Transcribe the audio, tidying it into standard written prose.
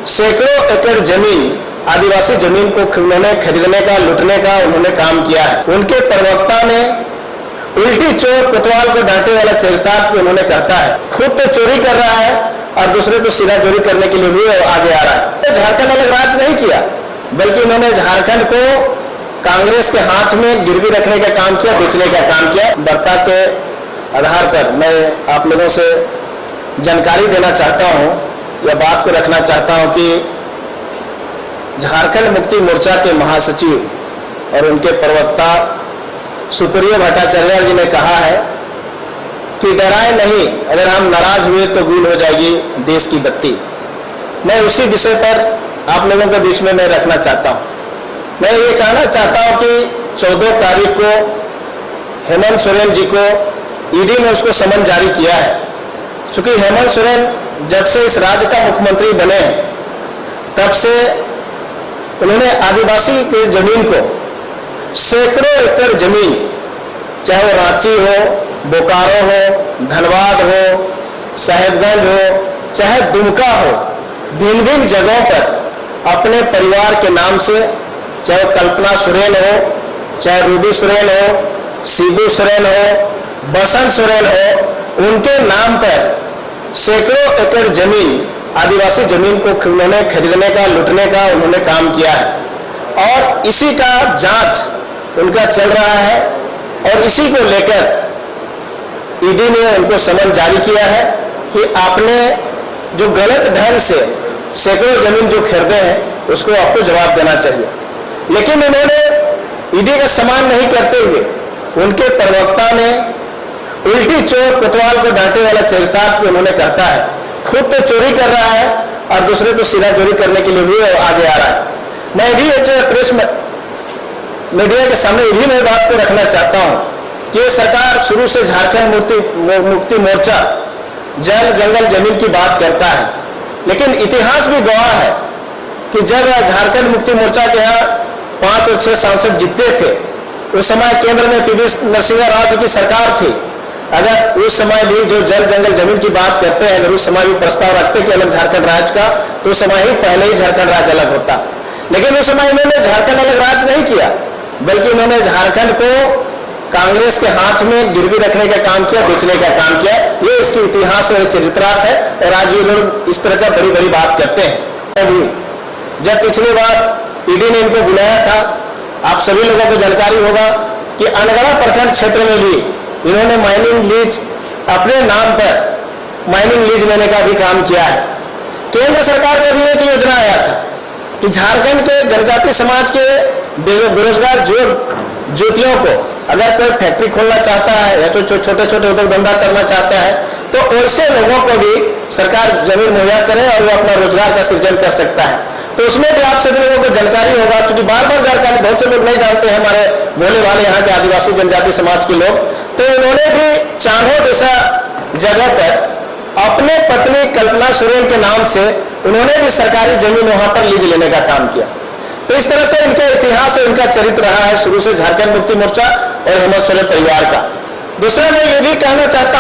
सैकड़ों एकड़ जमीन, आदिवासी जमीन को उन्होंने खरीदने का, लूटने का उन्होंने काम किया है। उनके प्रवक्ता ने उल्टी चोर कोतवाल को डांटे वाला चरितार्थ उन्होंने करता है। खुद तो चोरी कर रहा है और दूसरे तो सीधा चोरी करने के लिए भी आगे आ रहा है। झारखंड अलग राज नहीं किया, बल्कि उन्होंने झारखंड को कांग्रेस के हाथ में गिरवी रखने का काम किया, बेचने का काम किया। वार्ता के आधार पर मैं आप लोगों से जानकारी देना चाहता हूं, या बात को रखना चाहता हूं कि झारखंड मुक्ति मोर्चा के महासचिव और उनके प्रवक्ता सुप्रियो भट्टाचार्य जी ने कहा है कि डराए नहीं, अगर हम नाराज हुए तो गुल हो जाएगी देश की बत्ती। मैं उसी विषय पर आप लोगों के बीच में मैं रखना चाहता हूं। मैं ये कहना चाहता हूं कि 14 तारीख को हेमंत सोरेन जी को ईडी ने उसको समन जारी किया है। चूंकि हेमंत सोरेन जब से इस राज्य का मुख्यमंत्री बने तब से उन्होंने आदिवासी के जमीन को, सैकड़ों एकड़ जमीन, चाहे वो रांची हो, बोकारो हो, धनबाद हो, साहेबगंज हो, चाहे दुमका हो, भिन्न भिन्न जगहों पर अपने परिवार के नाम से, चाहे कल्पना सोरेन हो, चाहे रूबी सोरेन हो, शिबू सोरेन हो, बसंत सोरेन हो, उनके नाम पर सैकड़ों एकड़ जमीन, आदिवासी जमीन को उन्होंने खरीदने का, लूटने का उन्होंने काम किया है। और इसी का जांच उनका चल रहा है और इसी को लेकर ईडी ने उनको समन जारी किया है कि आपने जो गलत ढंग से सैकड़ों जमीन जो खरीदे हैं उसको आपको जवाब देना चाहिए। लेकिन उन्होंने ईडी का सम्मान नहीं करते हुए उनके प्रवक्ता ने उल्टी चोर कोतवाल को डांटे वाला चरितार्थ उन्होंने करता है। खुद तो चोरी कर रहा है और दूसरे तो सीधा चोरी करने के लिए भी आगे आ रहा है। मैं भी प्रेस मीडिया के सामने भी मैं बात को रखना चाहता हूं कि ये सरकार शुरू से झारखंड मुक्ति मोर्चा जल जंगल जमीन की बात करता है, लेकिन इतिहास भी गवाह है कि जब झारखंड मुक्ति मोर्चा के यहाँ 5 और 6 सांसद जीतते थे, उस समय केंद्र में पीवी नरसिम्हा राव की सरकार थी। अगर उस समय भी जो जल जंगल जमीन की बात करते हैं, अगर उस समय भी प्रस्ताव रखते कि अलग झारखंड राज्य का, तो उस समय ही पहले ही झारखंड राज्य अलग होता। लेकिन उस समय इन्होंने झारखंड अलग राज्य नहीं किया, बल्कि इन्होंने झारखंड को कांग्रेस के हाथ में गिरवी रखने का काम किया, बेचने का काम किया। ये इसकी इतिहास और चरित्रार्थ है और आज ये लोग इस तरह का बड़ी बड़ी बात करते हैं। अभी जब पिछली बार ईडी ने इनको बुलाया था, आप सभी लोगों को जानकारी होगा कि अनगढ़ा प्रखंड क्षेत्र में भी इन्होंने माइनिंग लीज, अपने नाम पर माइनिंग लीज लेने का भी काम किया है। केंद्र सरकार का भी एक योजना आया था कि झारखंड के जनजाति समाज के बेरोजगार ज्योतियों को अगर कोई फैक्ट्री खोलना चाहता है या छोटे छोटे उद्योग धंधा करना चाहता है, तो वैसे लोगों को भी सरकार जमीन मुहैया करे और वो अपना रोजगार का सृजन कर सकता है। तो उसमें भी आप सभी लोगों को जानकारी होगा, क्योंकि बार बार जानकारी बहुत से लोग नहीं जानते हैं, हमारे भोले भाले यहाँ के आदिवासी जनजाति समाज के लोग। तो उन्होंने भी चांदो जैसा जगह पर अपने पत्नी कल्पना सोरेन के नाम से उन्होंने भी सरकारी जमीन वहां पर लीज लेने का काम किया। तो इस तरह से इनका इतिहास और इनका चरित्र रहा है शुरू से झारखंड मुक्ति मोर्चा और हेमंत सोरेन परिवार का। दूसरा मैं ये भी कहना चाहता